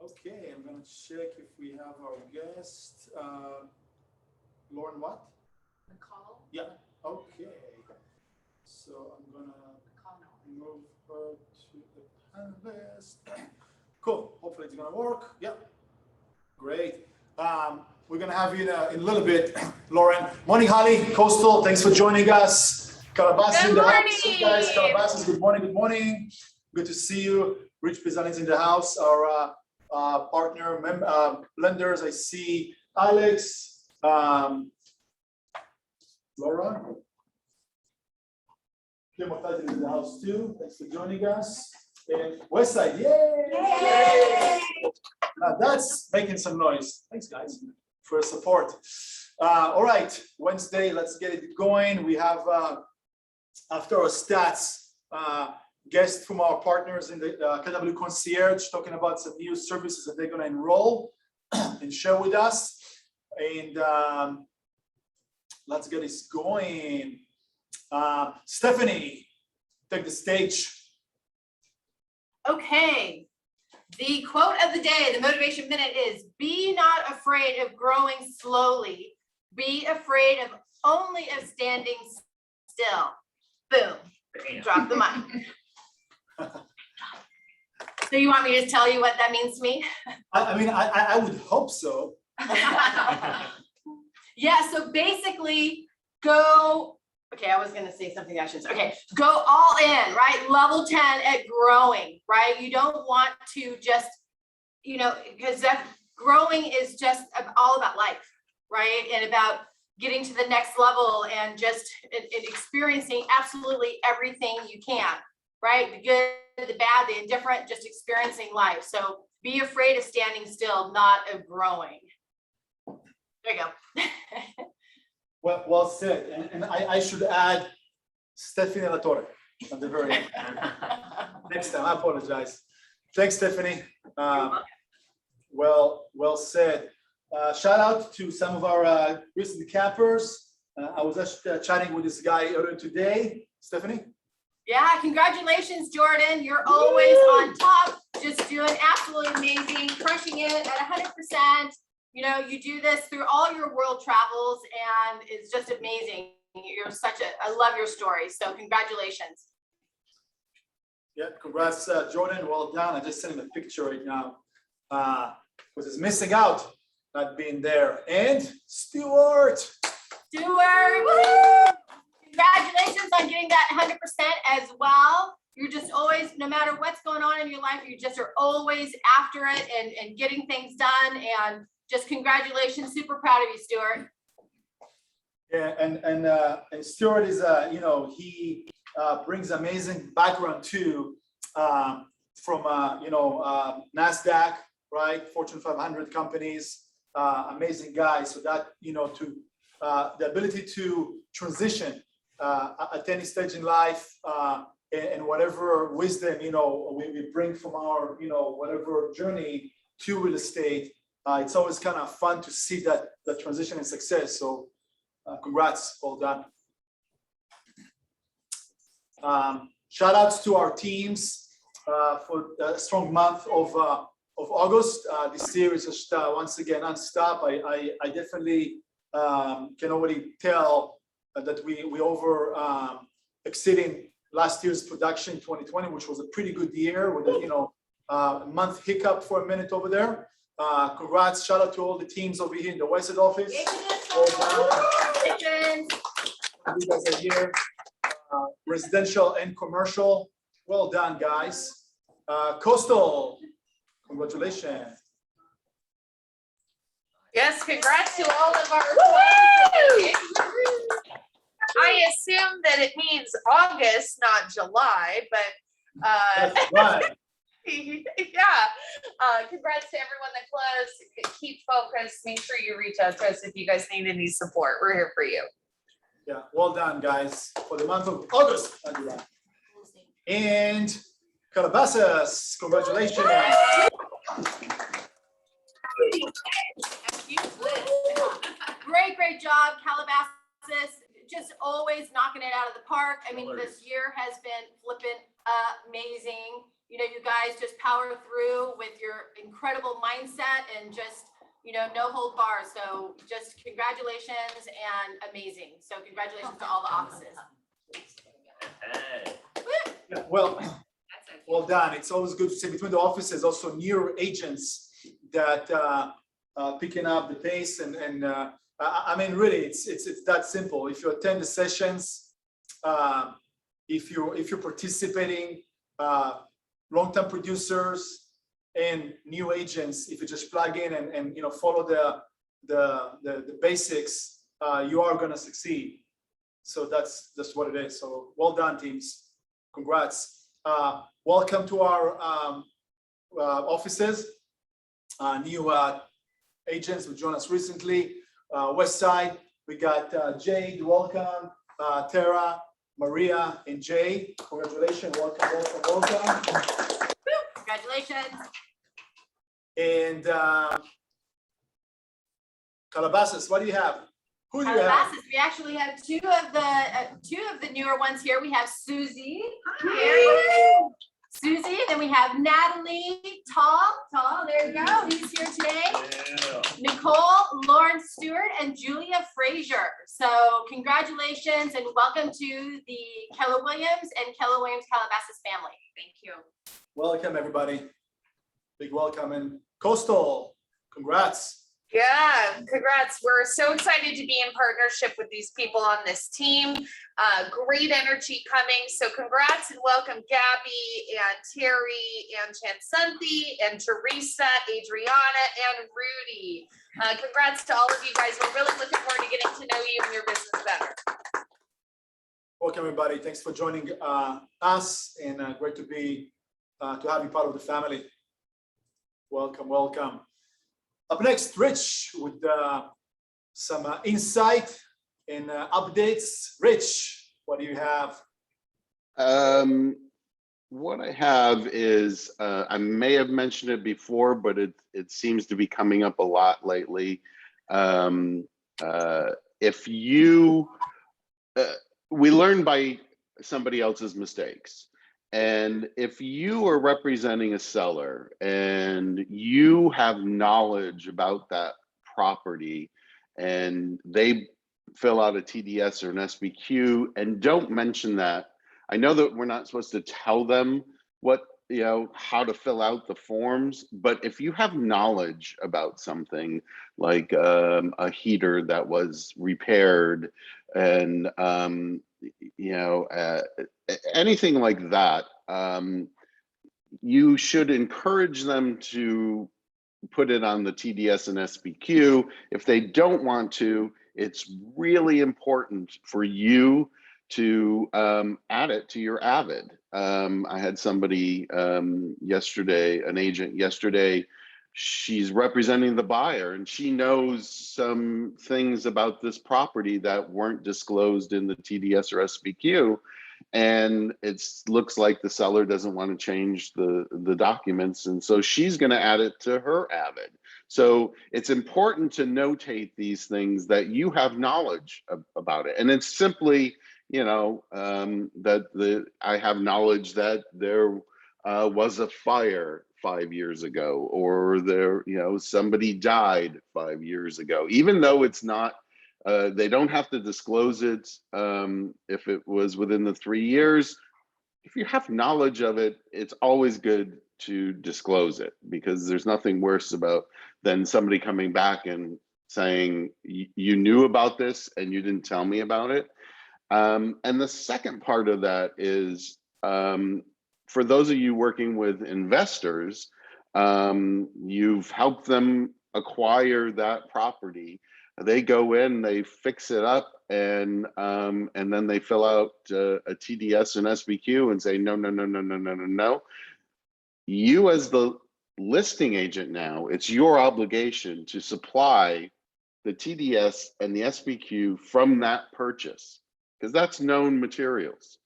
Okay, I'm gonna check if we have our guest. Lauren what? McCall? Yeah, okay. So I'm gonna move her to the panelist. Cool, hopefully it's gonna work. Yep, great. We're gonna have you in a little bit, Lauren. Morning, Holly, Coastal, thanks for joining us. Calabasas in the house, hey guys, Calabasas, good morning, good morning. Good to see you. Rich Pizzani's in the house, our partner, lenders. I see Alex, Laura. Kim Mortati is in the house too. Thanks for joining us. And Westside, yay! Yay! Now that's making some noise. Thanks, guys, for your support. All right, Wednesday, let's get it going. We have, after our stats, guests from our partners in the KW Concierge talking about some new services that they're going to enroll and share with us. And let's get this going. Stephanie, take the stage. Okay. The quote of the day, the motivation minute is, be not afraid of growing slowly. Be afraid of only of standing still. Boom. Bam. Drop the mic. So you want me to tell you what that means to me? I would hope so. Yeah, so basically go, okay, I was gonna say something I shouldn't say. Okay, go all in, right? Level 10 at growing, right? You don't want to just, because that growing is just all about life, right? And about getting to the next level and just experiencing absolutely everything you can, right? The good, the bad, the indifferent, just experiencing life. So be afraid of standing still, not of growing. There you go. Well said. And I should add Stephanie Latore at the very end. Next time, I apologize. Thanks, Stephanie. Well said. Shout out to some of our recent campers. I was actually chatting with this guy earlier today. Stephanie? Yeah, congratulations, Jordan. You're always on top, just doing absolutely amazing, crushing it at 100%. You do this through all your world travels, and it's just amazing. You're I love your story. So congratulations. Yeah, congrats, Jordan. Well done. I just sent him a picture right now. Was he's missing out, not being there. And Stuart. Woo-hoo! Congratulations on getting that 100% as well. You're just always, no matter what's going on in your life, you just are always after it and getting things done. And just congratulations. Super proud of you, Stuart. Yeah, and Stuart is, he brings amazing background too, from, NASDAQ, right? Fortune 500 companies, amazing guy. So that, the ability to transition at any stage in life, and whatever wisdom, we bring from our, whatever journey to real estate, it's always kind of fun to see that the transition and success. So congrats, well done. Shout outs to our teams for a strong month of August. This year is just once again nonstop. I definitely can already tell that we over exceeding last year's production 2020, which was a pretty good year with a month hiccup for a minute over there. Congrats, shout out to all the teams over here in the Westside office. You guys are here. Residential and commercial. Well done, guys. Coastal, congratulations. Yes, congrats to all of our employees. I assume that it means August, not July, but That's right. yeah. Congrats to everyone that closed. Keep focused. Make sure you reach out to us if you guys need any support. We're here for you. Yeah, well done, guys, for the month of August. And Calabasas, congratulations. Great job, Calabasas. Just always knocking it out of the park. I mean, this year has been flipping amazing. You guys guys just power through with your incredible mindset and just, no hold bars. So just congratulations and amazing. So congratulations to all the offices. Yeah, well done. It's always good to see between the offices, also newer agents that picking up the pace and I mean, really, it's that simple. If you attend the sessions, if you're participating, long-term producers and new agents, if you just plug in and follow the basics, you are going to succeed. So that's what it is. So well done, teams. Congrats. Welcome to our offices. New agents who joined us recently. West Side, we got Jade, welcome. Tara, Maria, and Jay. Congratulations. Welcome. Congratulations. And Calabasas, what do you have? Who do you have? Calabasas, we actually have two of the newer ones here. We have Susie. Hi. Susie, then we have Natalie, Tall, there you go, he's here today. Yeah. Nicole, Lauren Stewart, and Julia Frazier. So congratulations and welcome to the Keller Williams and Keller Williams Calabasas family. Thank you. Welcome, everybody. Big welcome. And Coastal, congrats. Yeah, congrats. We're so excited to be in partnership with these people on this team. Great energy coming. So congrats and welcome Gabby and Terry and Chansanthi and Teresa, Adriana, and Rudy. Congrats to all of you guys. We're really looking forward to getting to know you and your business better. Welcome, everybody. Thanks for joining us, and great to have you part of the family. Welcome. Up next, Rich, with some insight and updates. Rich, what do you have? What I have is, I may have mentioned it before, but it seems to be coming up a lot lately. If you, we learn by somebody else's mistakes. And if you are representing a seller and you have knowledge about that property and they fill out a TDS or an SBQ and don't mention that, I know that we're not supposed to tell them how to fill out the forms, but if you have knowledge about something like a heater that was repaired and anything like that, you should encourage them to put it on the TDS and SBQ. If they don't want to, it's really important for you to add it to your Avid. I had somebody yesterday, an agent yesterday, she's representing the buyer and she knows some things about this property that weren't disclosed in the TDS or SBQ. And it looks like the seller doesn't want to change the documents. And so she's going to add it to her Avid. So it's important to notate these things that you have knowledge about it. And it's simply, that I have knowledge that there was a fire 5 years ago, or somebody died 5 years ago, even though it's not, they don't have to disclose it if it was within the 3 years. If you have knowledge of it, it's always good to disclose it, because there's nothing worse than somebody coming back and saying, you knew about this and you didn't tell me about it. And the second part of that is, for those of you working with investors, you've helped them acquire that property. They go in, they fix it up, and then they fill out a TDS and SBQ and say, no. You as the listing agent now, it's your obligation to supply the TDS and the SBQ from that purchase, because that's known materials.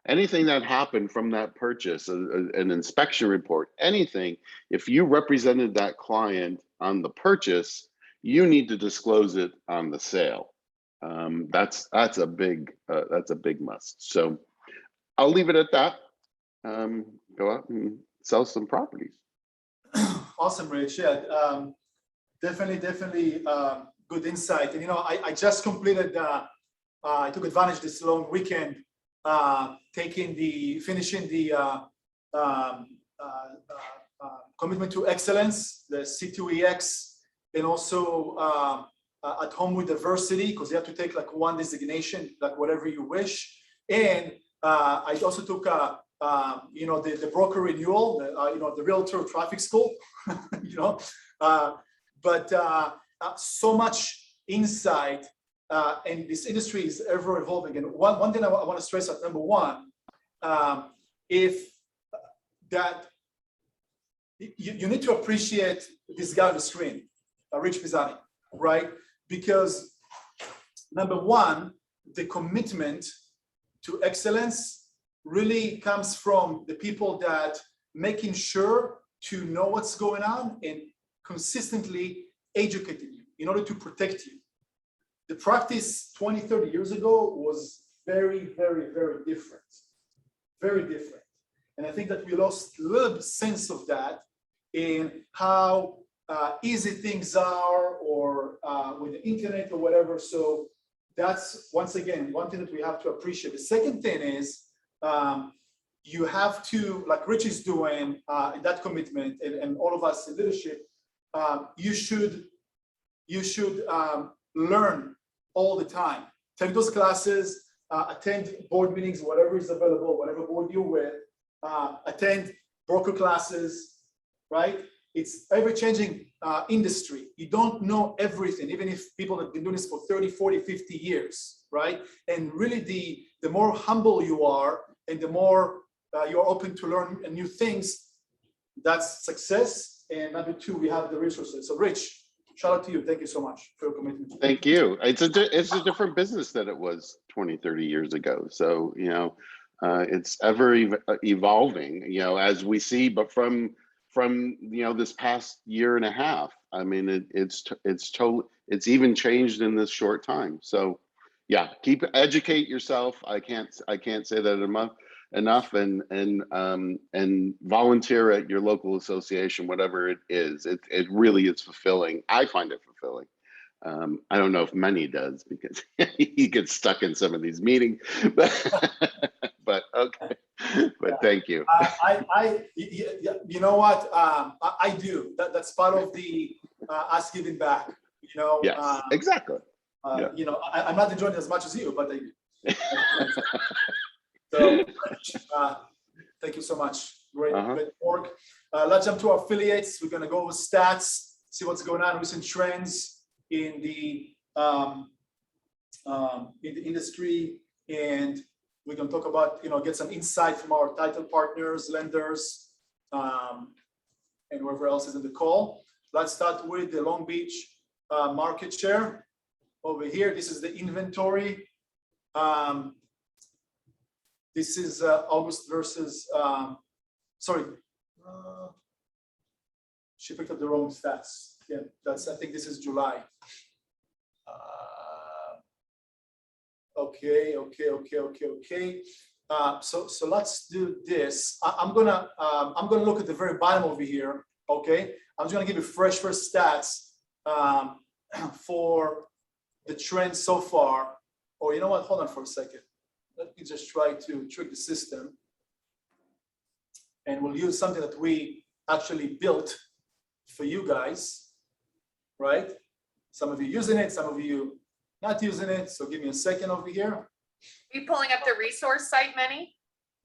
Anything that happened from that purchase, an inspection report, anything, if you represented that client on the purchase, you need to disclose it on the sale. That's a big must. So I'll leave it at that. Go out and sell some properties. Awesome, Rich. Yeah, definitely good insight. And I just completed. I took advantage this long weekend, finishing the commitment to excellence, the C2EX, and also at home with diversity, because you have to take like one designation, like whatever you wish. And I also took the broker renewal, the realtor traffic school, but so much insight, and this industry is ever evolving. And one thing I want to stress at number one, if that you need to appreciate this guy on the screen, Rich Pisani, right? Because number one, the commitment to excellence really comes from the people that making sure to know what's going on and consistently educating you in order to protect you. The practice 20, 30 years ago was very, very, very different. Very different. And I think that we lost a little bit sense of that in how easy things are, or with the internet or whatever. So that's, once again, one thing that we have to appreciate. The second thing is you have to, like Rich is doing in that commitment, and all of us in leadership, you should learn all the time. Take those classes, attend board meetings, whatever is available, whatever board you're with, attend broker classes, right? It's ever-changing industry. You don't know everything, even if people have been doing this for 30, 40, 50 years, right? And really the more humble you are and the more you're open to learn new things, that's success. And number two, we have the resources. So Rich, shout out to you. Thank you so much for your commitment. Thank you. It's a different business than it was 20, 30 years ago. So, it's ever evolving, as we see, but from this past year and a half, I mean, it's even changed in this short time. So yeah, educate yourself. I can't say that enough, and volunteer at your local association, whatever it is. It really is fulfilling. I find it fulfilling. I don't know if many does, because he gets stuck in some of these meetings, but okay. But thank you. You know what? I do. That's part of the us giving back. Yes, exactly. I'm not enjoying it as much as you, but so thank you so much. Great work. Let's jump to our affiliates. We're going to go over stats, see what's going on, recent trends in the industry, and we're going to talk about, get some insight from our title partners, lenders, and whoever else is in the call. Let's start with the Long Beach market share. Over here, this is the inventory. This is August versus, she picked up the wrong stats. Yeah, I think this is July. Okay. So let's do this. I'm gonna look at the very bottom over here. Okay, I'm just gonna give you fresh first stats for the trend so far. Or you know what? Hold on for a second. Let me just try to trick the system, and we'll use something that we actually built for you guys, right? Some of you using it, some of you not using it. So give me a second over here. Are you pulling up the resource site, Manny?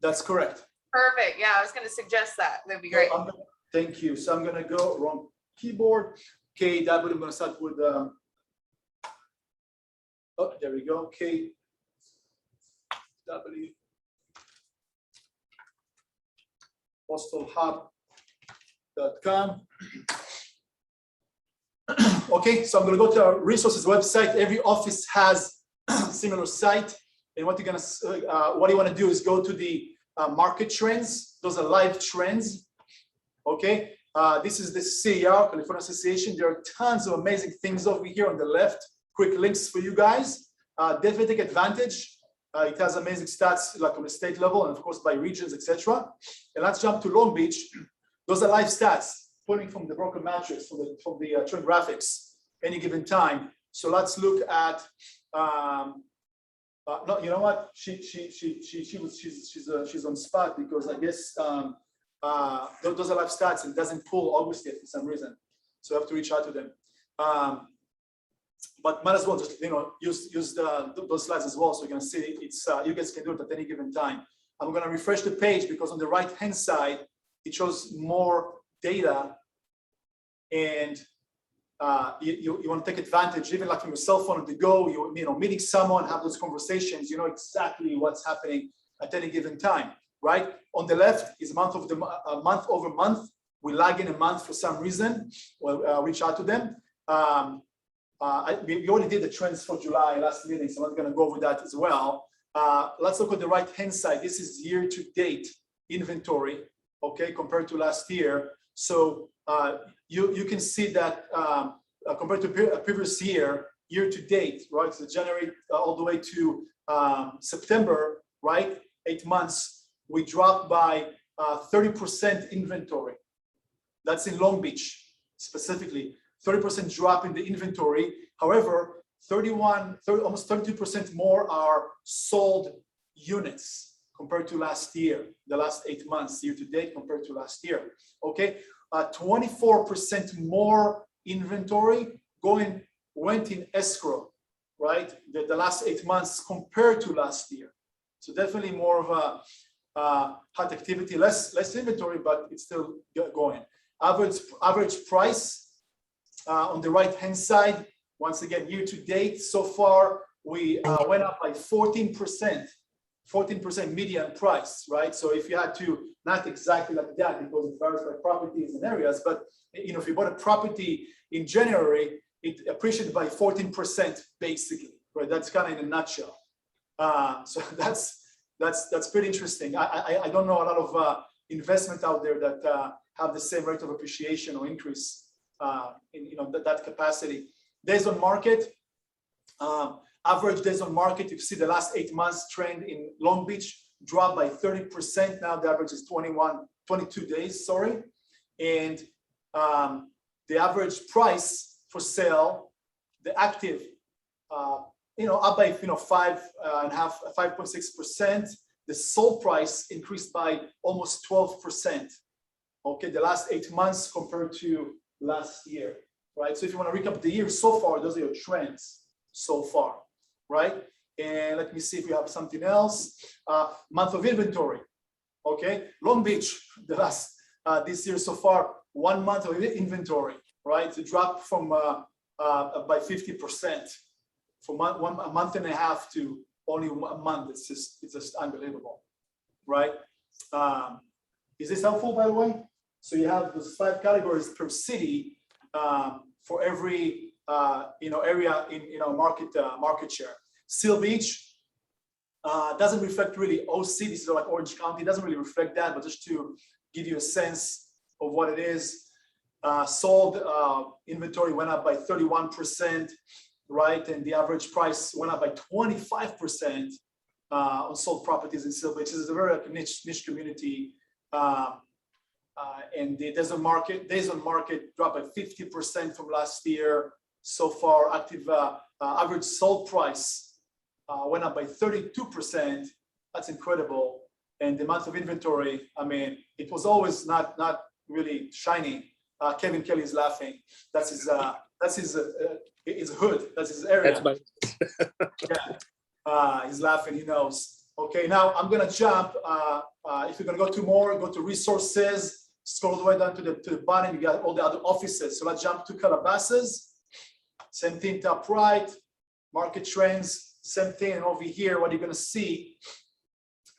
That's correct. Perfect. Yeah, I was going to suggest that. That'd be great. Thank you. So I'm going to go wrong keyboard. KW, I'm going to start with, oh, there we go. KW. postalhub.com. Okay, so I'm going to go to our resources website. Every office has a similar site, and what you want to do is go to the market trends. Those are live trends. Okay, this is the CAR, California Association. There are tons of amazing things over here on the left. Quick links for you guys. Definitely take advantage. It has amazing stats, like on the state level, and of course by regions, etc. And let's jump to Long Beach. Those are live stats, pulling from the broker matrix, from the trend graphics, any given time. So let's look at. No, you know what? She's on spot because I guess those are live stats and doesn't pull August yet for some reason. So I have to reach out to them. But might as well just use those slides as well, so you can see it's you guys can do it at any given time. I'm going to refresh the page because on the right hand side it shows more data, and you want to take advantage, even like from your cell phone on the go. You meeting someone, have those conversations. You know exactly what's happening at any given time, right? On the left is month over month. We lag in a month for some reason. We'll reach out to them. We already did the trends for July last meeting, so I'm not going to go over that as well. Let's look at the right hand side. This is year to date inventory, okay, compared to last year. So you can see that compared to previous year to date, right? So January all the way to September, right? 8 months, we dropped by 30% inventory. That's in Long Beach specifically. 30% drop in the inventory. However, almost 32% more are sold units compared to last year, the last 8 months, year to date compared to last year. Okay, 24% more inventory went in escrow, right? The last 8 months compared to last year. So definitely more of a hot activity, less inventory, but it's still going. Average price. On the right hand side, once again, year to date, so far, we went up by 14% median price, right? So if you had to, not exactly like that because it varies by properties and areas, but if you bought a property in January, it appreciated by 14% basically, right? That's kind of in a nutshell. So that's pretty interesting. I don't know a lot of investment out there that have the same rate of appreciation or increase in that capacity. Days on market, average days on market. You see the last 8 months trend in Long Beach dropped by 30%. Now the average is 22 days. Sorry, and the average price for sale, the active, up by 5.6%. The sold price increased by almost 12%. Okay, the last 8 months compared to last year, right? So if you want to recap the year so far, those are your trends so far, right? And let me see if we have something else. Month of inventory, okay? Long Beach, the last this year so far, 1 month of inventory, right? It dropped from by 50% from a month and a half to only a month. It's just unbelievable, right? Is this helpful, by the way? So you have those 5 categories per city for every area in market share. Seal Beach doesn't reflect really OC. This is like Orange County. It doesn't really reflect that, but just to give you a sense of what it is. Sold inventory went up by 31%, right? And the average price went up by 25% on sold properties in Seal Beach. This is a very niche community. And the days on market dropped by 50% from last year. So far, active average sold price went up by 32%. That's incredible. And the month of inventory, I mean, it was always not really shiny. Kevin Kelly is laughing. That's his hood. That's his area. That's yeah. He's laughing. He knows. Okay. Now I'm gonna jump. If you're gonna go to more, go to resources. Scroll all the way down to the bottom. You got all the other offices. So let's jump to Calabasas. Same thing, top right. Market trends. Same thing. And over here, what you're gonna see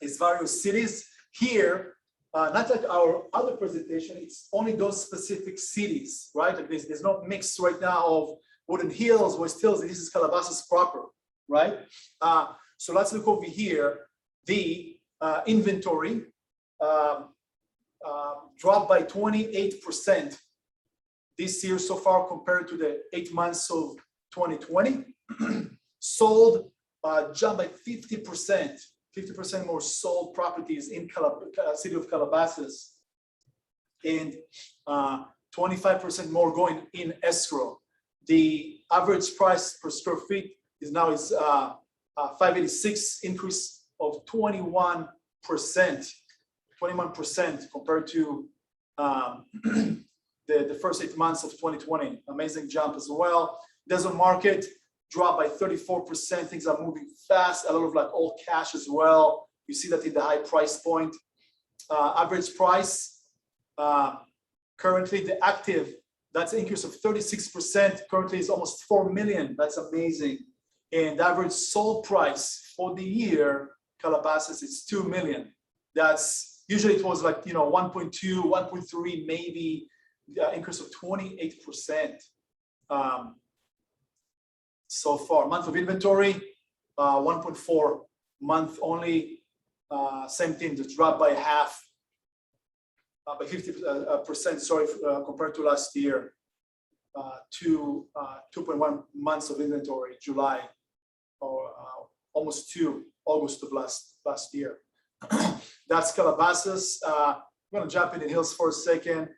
is various cities here. Not like our other presentation, it's only those specific cities, right? Like there's no mix right now of Woodland Hills, West Hills. This is Calabasas proper, right? So let's look over here. The inventory dropped by 28% this year so far compared to the 8 months of 2020. Sold jumped by 50%. 50% more sold properties in city of Calabasas, and 25% more going in escrow. The average price per square feet is now 586, increase of 21%. 21% compared to the first 8 months of 2020. Amazing jump as well. Desert market dropped by 34%. Things are moving fast. A lot of like all cash as well. You see that in the high price point. Average price, currently the active, that's an increase of 36%. Currently is almost 4 million. That's amazing. And the average sold price for the year, Calabasas, is 2 million. That's usually it was like 1.2, 1.3, maybe increase of 28%. So far, month of inventory, 1.4 month only. Same thing, just dropped by half, by 50%. Sorry, compared to last year. To 2.1 months of inventory, July, or almost 2 August of last year. That's Calabasas. I'm going to jump in the hills for a second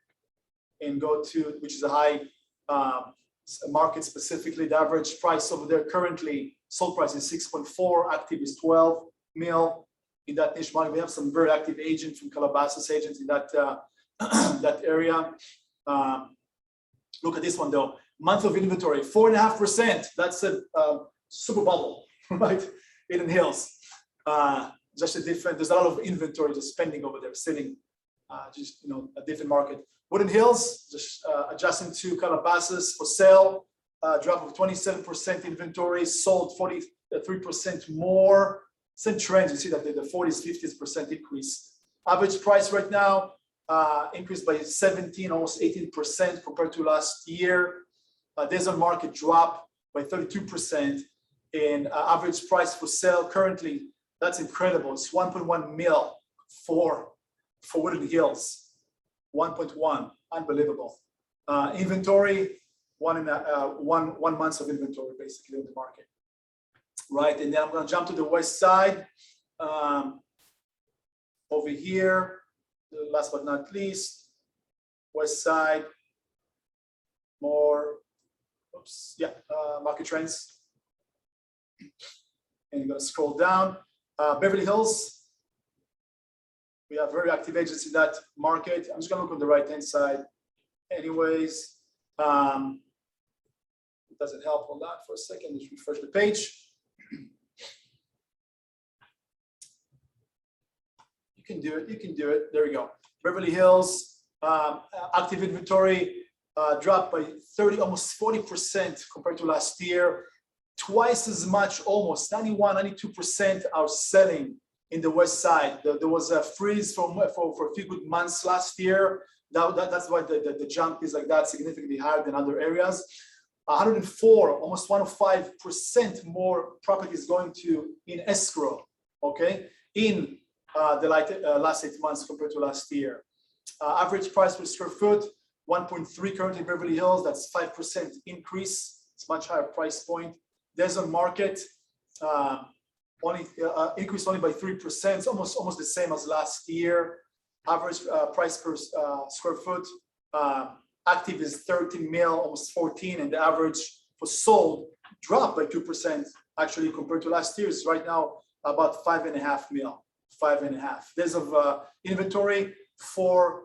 and go to, which is a high market specifically. The average price over there currently, sold price is 6.4, active is 12 mil. In that niche market, we have some very active agents from Calabasas agents in that that area. Look at this one though. Month of inventory, 4.5%. That's a super bubble, right? Hidden Hills. Just a different. There's a lot of inventory just spending over there, sitting. Just a different market. Woodland Hills, just adjusting to Calabasas for sale. Drop of 27% inventory, sold 43% more. Same trends. You see that the 40s, 50% increase. Average price right now increased by 17, almost 18% compared to last year. Desert market dropped by 32%, and average price for sale currently, that's incredible. It's 1.1 mil for Woodland Hills. 1.1, unbelievable. Inventory, one month of inventory basically in the market, right? And then I'm going to jump to the west side. Over here, last but not least, west side, more. Oops, yeah, market trends. And you're going to scroll down. Beverly Hills. We have very active agents in that market. I'm just going to look on the right-hand side. Anyways, it doesn't help. Hold on for a second. Let's refresh the page. You can do it. You can do it. There we go. Beverly Hills, active inventory dropped by 30, almost 40% compared to last year. Twice as much, almost 91, 92% are selling in the west side. There was a freeze for a few good months last year. That's why the jump is like that, significantly higher than other areas. 104, almost 105% more properties going to in escrow, okay, in the last 8 months compared to last year. Average price per square foot, 1.3 currently Beverly Hills. That's 5% increase. It's much higher price point. Desert market, only increased only by 3%. It's almost the same as last year. Average price per square foot, active is 13 mil, almost 14, and the average for sold dropped by 2% actually compared to last year. It's right now about 5.5 mil, 5.5. There's of inventory for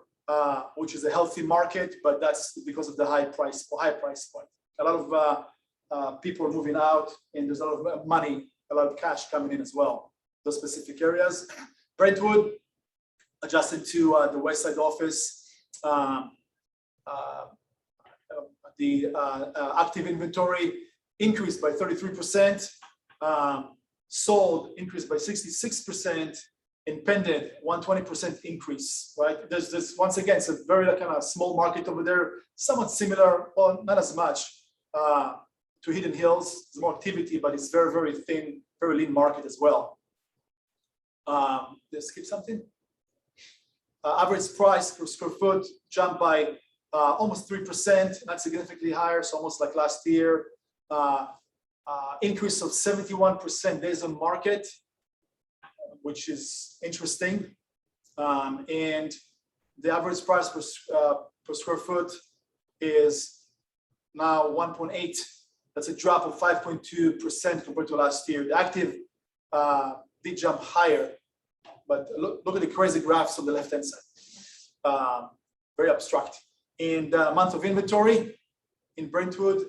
which is a healthy market, but that's because of the high price point. A lot of people are moving out, and there's a lot of money, a lot of cash coming in as well. Those specific areas. Brentwood, adjusted to the West Side office. The active inventory increased by 33%. Sold increased by 66%. And pending 120% increase. Right? There's once again, it's a very kind of small market over there, somewhat similar, or not as much to Hidden Hills. There's more activity, but it's very, very thin, very lean market as well. Let's skip something. Average price per square foot jumped by almost 3%, not significantly higher, so almost like last year. increase of 71% days on market, which is interesting. And the average price per square foot is now 1.8. That's a drop of 5.2% compared to last year. The active did jump higher, but look at the crazy graphs on the left-hand side. Very abstract. And month of inventory in Brentwood,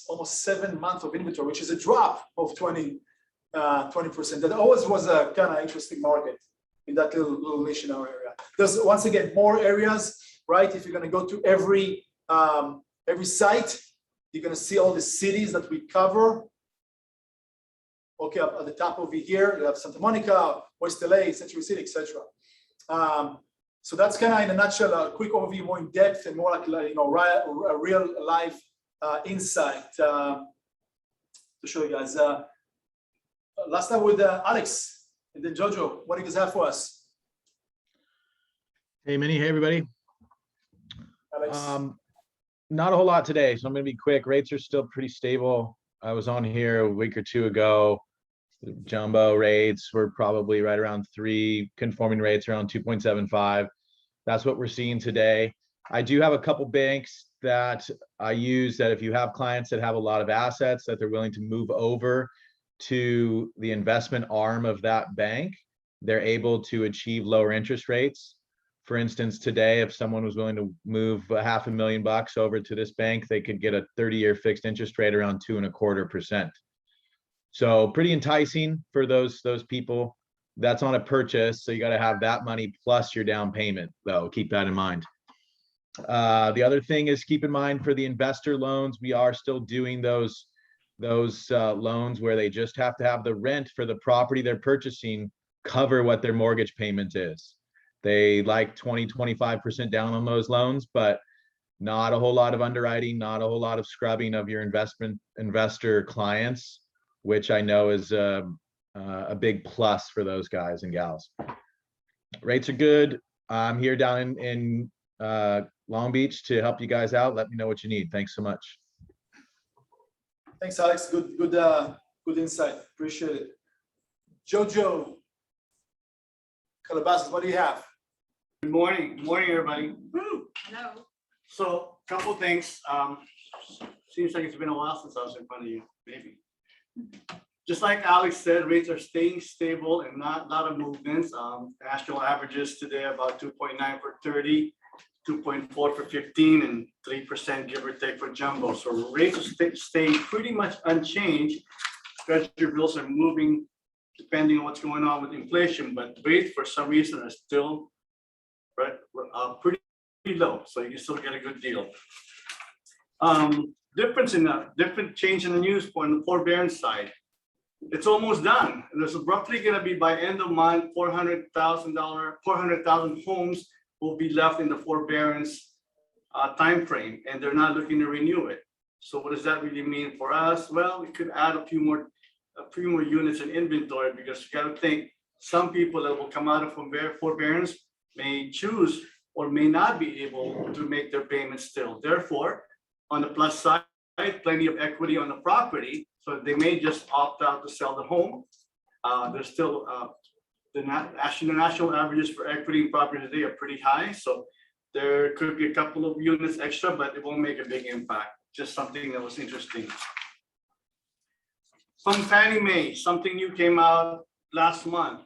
almost 7 months of inventory, which is a drop of 20%. That always was a kind of interesting market in that little niche in our area. There's once again more areas, right? If you're going to go to every site, you're going to see all the cities that we cover. Okay, up at the top over here, you have Santa Monica, West LA, Century City, etc. So that's kind of in a nutshell, a quick overview, more in depth and more like a real life insight to show you guys. Last time with Alex and then Jojo, what do you guys have for us? Hey, Minnie. Hey, everybody. Alex. Not a whole lot today, so I'm going to be quick. Rates are still pretty stable. I was on here a week or two ago. Jumbo rates were probably right around 3, conforming rates around 2.75. That's what we're seeing today. I do have a couple banks that I use that if you have clients that have a lot of assets that they're willing to move over to the investment arm of that bank, they're able to achieve lower interest rates. For instance, today, if someone was willing to move $500,000 over to this bank, they could get a 30-year fixed interest rate around 2.25%. So pretty enticing for those people. That's on a purchase, so you got to have that money plus your down payment, though. Keep that in mind. The other thing is keep in mind for the investor loans, we are still doing those loans where they just have to have the rent for the property they're purchasing cover what their mortgage payment is. They like 20-25% down on those loans, but not a whole lot of underwriting, not a whole lot of scrubbing of your investor clients, which I know is a big plus for those guys and gals. Rates are good. I'm here down in Long Beach to help you guys out. Let me know what you need. Thanks so much. Thanks, Alex. Good insight. Appreciate it. Jojo Calabasas, what do you have? Good morning. Good morning, everybody. Hello. So, couple things. Seems like it's been a while since I was in front of you, maybe. Just like Alex said, rates are staying stable and not a lot of movements. National averages today about 2.9 for 30, 2.4 for 15, and 3% give or take for jumbo. So rates are staying pretty much unchanged. Treasury bills are moving depending on what's going on with inflation, but rates for some reason are still pretty low, so you can still get a good deal. Different change in the news on the forbearance side. It's almost done. There's roughly going to be by end of month 400,000 homes will be left in the forbearance time frame, and they're not looking to renew it. So what does that really mean for us? Well, we could add a few more units in inventory, because you got to think some people that will come out of forbearance may choose or may not be able to make their payments still. Therefore, on the plus side, plenty of equity on the property, so they may just opt out to sell the home. There's still the national averages for equity in property today are pretty high, so there could be a couple of units extra, but it won't make a big impact. Just something that was interesting. From Fannie Mae, something new came out last month.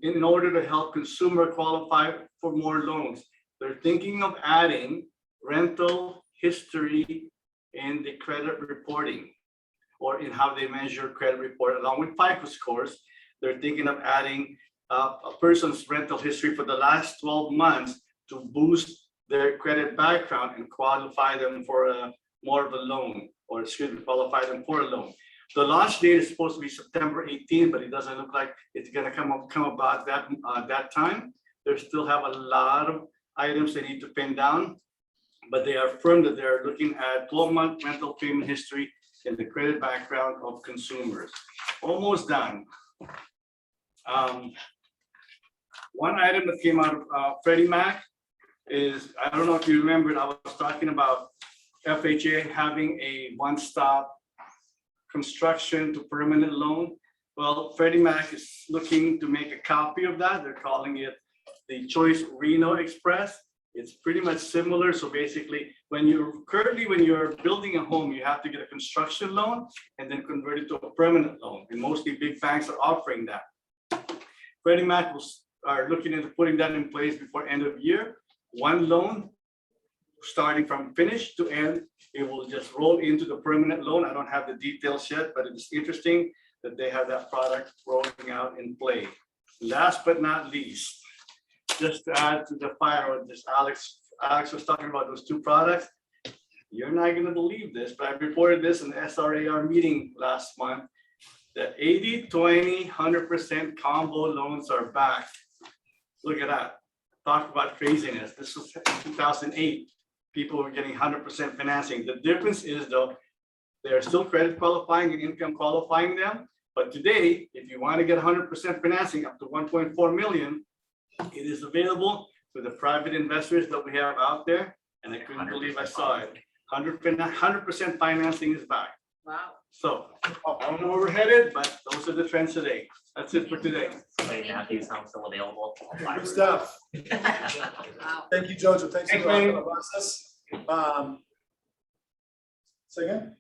In order to help consumer qualify for more loans, they're thinking of adding rental history in the credit reporting, or in how they measure credit report along with FICO scores. They're thinking of adding a person's rental history for the last 12 months to boost their credit background and qualify them for more of a loan, or qualify them for a loan. The launch date is supposed to be September 18th, but it doesn't look like it's going to come about that time. They still have a lot of items they need to pin down, but they are firm that they're looking at 12-month rental payment history in the credit background of consumers. Almost done. One item that came out of Freddie Mac is, I don't know if you remember, I was talking about FHA having a one-stop construction to permanent loan. Well, Freddie Mac is looking to make a copy of that. They're calling it the Choice Reno Express. It's pretty much similar. So basically, when you're building a home, you have to get a construction loan and then convert it to a permanent loan. And mostly big banks are offering that. Freddie Mac are looking into putting that in place before end of year. One loan, starting from finish to end, it will just roll into the permanent loan. I don't have the details yet, but it's interesting that they have that product rolling out in play. Last but not least, just to add to the fire, what just Alex was talking about those two products. You're not going to believe this, but I reported this in the SRAR meeting last month. The 80, 20, 100% combo loans are back. Look at that. Talk about craziness. This was 2008. People were getting 100% financing. The difference is though, they're still credit qualifying and income qualifying them. But today, if you want to get 100% financing up to 1.4 million, it is available to the private investors that we have out there. And I couldn't believe I saw it. 100% financing is back. Wow. So I don't know where we're headed, but those are the trends today. That's it for today. Wait, Matthew's home still available. Good stuff. Wow. Thank you, Jojo. Thanks for Thanks, man. the process. Say again?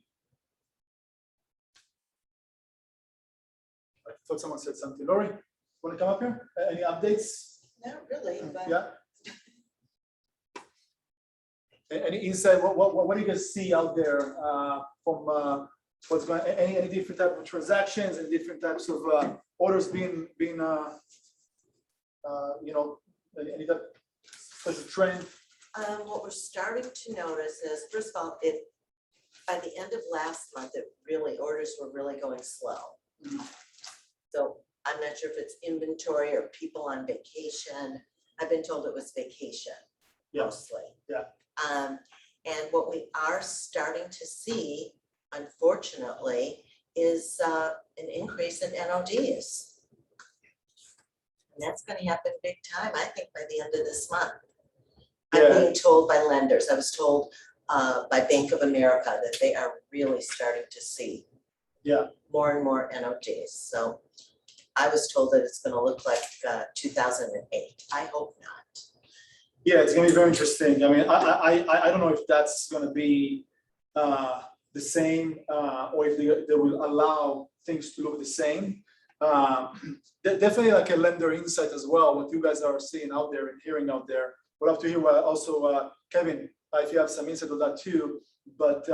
I thought someone said something. Lori, want to come up here? Any updates? No, really, but Yeah. Any insight? What do you guys see out there from what's going? Any different type of transactions and different types of orders being you know, any type of trend? what we're starting to notice is, first of all, it, by the end of last month, orders were really going slow. Mhm. So I'm not sure if it's inventory or people on vacation. I've been told it was vacation Yeah. mostly. Yeah. And what we are starting to see, unfortunately, is an increase in NODs. And that's gonna happen big time, I think, by the end of this month. I'm Yeah. being told by lenders, I was told by Bank of America that they are really starting to see Yeah. more and more NODs. So I was told that it's gonna look like 2008. I hope not. Yeah, it's gonna be very interesting. I mean, I don't know if that's gonna be the same or if they will allow things to look the same. Definitely like a lender insight as well, what you guys are seeing out there and hearing out there. We'll have to hear also, Kevin, if you have some insight on that too, but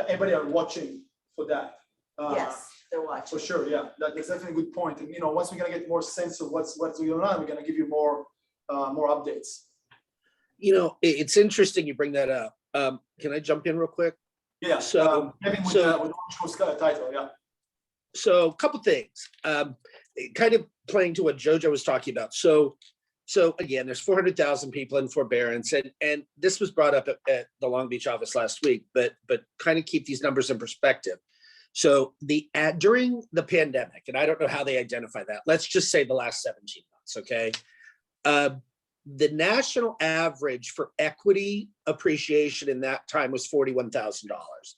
everybody are watching for that. Yes, they're watching. For sure, yeah, that's definitely a good point. And once we're gonna get more sense of what's going on, we're gonna give you more updates. It's interesting you bring that up. Can I jump in real quick? Yeah, So- Kevin with so- Orange Coast title, yeah. So a couple things, kind of playing to what Jojo was talking about. So again, there's 400,000 people in forbearance, and this was brought up at the Long Beach office last week, but kind of keep these numbers in perspective. So during the pandemic, and I don't know how they identify that, let's just say the last 17 months, okay? The national average for equity appreciation in that time was $41,000.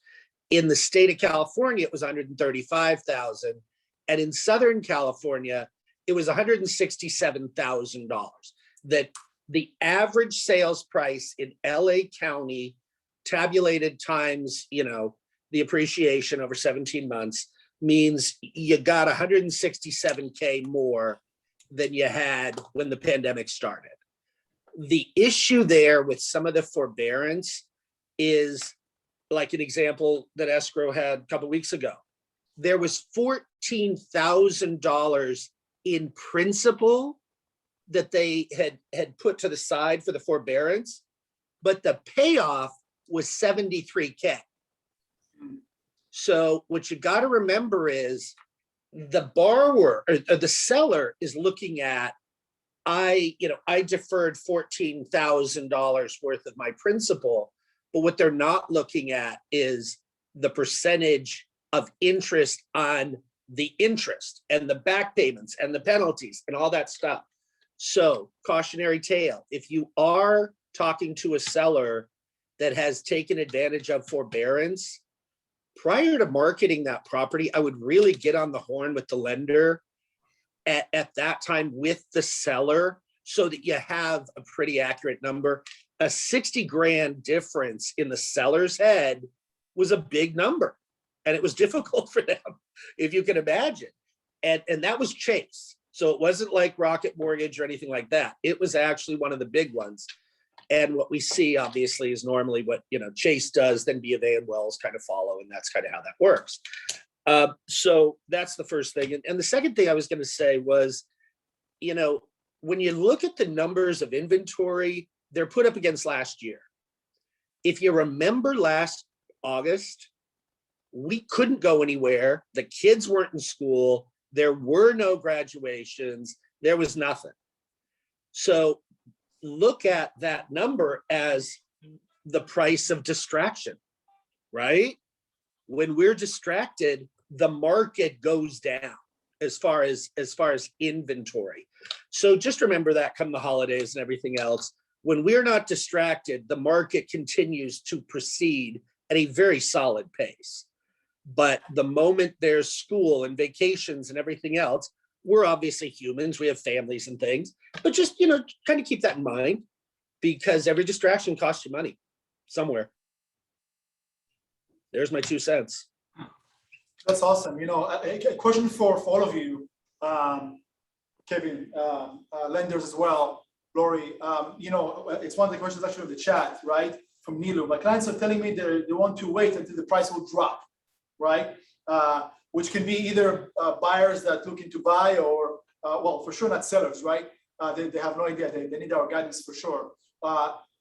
In the state of California, it was $135,000. And in Southern California, it was $167,000. That the average sales price in LA County tabulated times, the appreciation over 17 months means you got 167K more than you had when the pandemic started. The issue there with some of the forbearance is like an example that escrow had a couple weeks ago. There was $14,000 in principal that they had put to the side for the forbearance, but the payoff was 73K. So what you got to remember is the borrower or the seller is looking at, I deferred $14,000 worth of my principal, but what they're not looking at is the percentage of interest on the interest and the back payments and the penalties and all that stuff. So cautionary tale, if you are talking to a seller that has taken advantage of forbearance, prior to marketing that property, I would really get on the horn with the lender at that time with the seller so that you have a pretty accurate number. A 60 grand difference in the seller's head was a big number, and it was difficult for them, if you can imagine. And that was Chase. So it wasn't like Rocket Mortgage or anything like that. It was actually one of the big ones. And what we see obviously is normally what, Chase does, then B of A and Wells kind of follow, and that's kind of how that works. So that's the first thing. And the second thing I was going to say was, when you look at the numbers of inventory, they're put up against last year. If you remember last August, we couldn't go anywhere. The kids weren't in school. There were no graduations. There was nothing. So look at that number as the price of distraction, right? When we're distracted, the market goes down as far as inventory. So just remember that come the holidays and everything else. When we're not distracted, the market continues to proceed at a very solid pace. But the moment there's school and vacations and everything else, we're obviously humans, we have families and things, but just, kind of keep that in mind, because every distraction costs you money somewhere. There's my 2 cents. That's awesome. A question for all of you, Kevin, lenders as well, Lori. It's one of the questions actually in the chat, right? From Nilu. My clients are telling me they want to wait until the price will drop, right? Which can be either buyers that looking to buy or, well, for sure not sellers, right? They have no idea. They need our guidance for sure.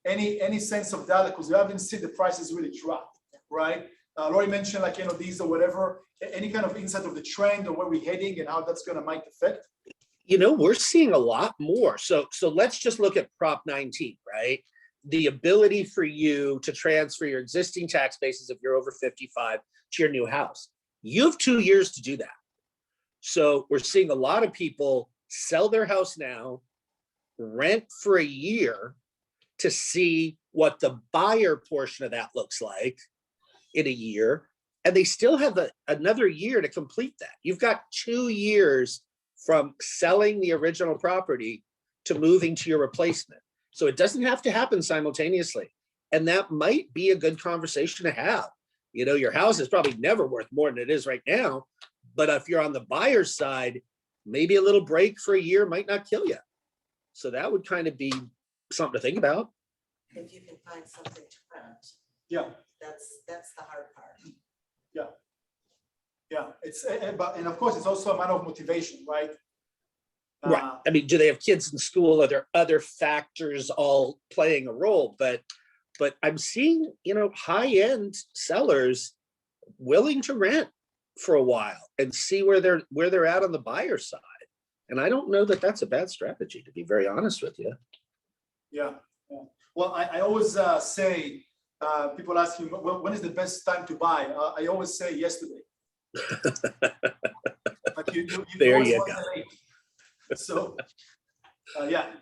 Any sense of that? Because we haven't seen the prices really drop, right? Lori mentioned these or whatever. Any kind of insight of the trend or where we're heading and how that's going to might affect? We're seeing a lot more. So let's just look at Prop 19, right? The ability for you to transfer your existing tax bases if you're over 55 to your new house. You have 2 years to do that. So we're seeing a lot of people sell their house now, rent for a year to see what the buyer portion of that looks like in a year. And they still have another year to complete that. You've got 2 years from selling the original property to moving to your replacement. So it doesn't have to happen simultaneously. And that might be a good conversation to have. Your house is probably never worth more than it is right now. But if you're on the buyer's side, maybe a little break for a year might not kill you. So that would kind of be something to think about. If you can find something to rent. Yeah. That's the hard part. Yeah. And of course, it's also a matter of motivation, right? Right. I mean, do they have kids in school? Are there other factors all playing a role? But I'm seeing, high-end sellers willing to rent for a while and see where they're at on the buyer side. And I don't know that that's a bad strategy, to be very honest with you. Yeah. Well, I always say, people ask me, when is the best time to buy? I always say yesterday. But you There always you want go. to wait. So,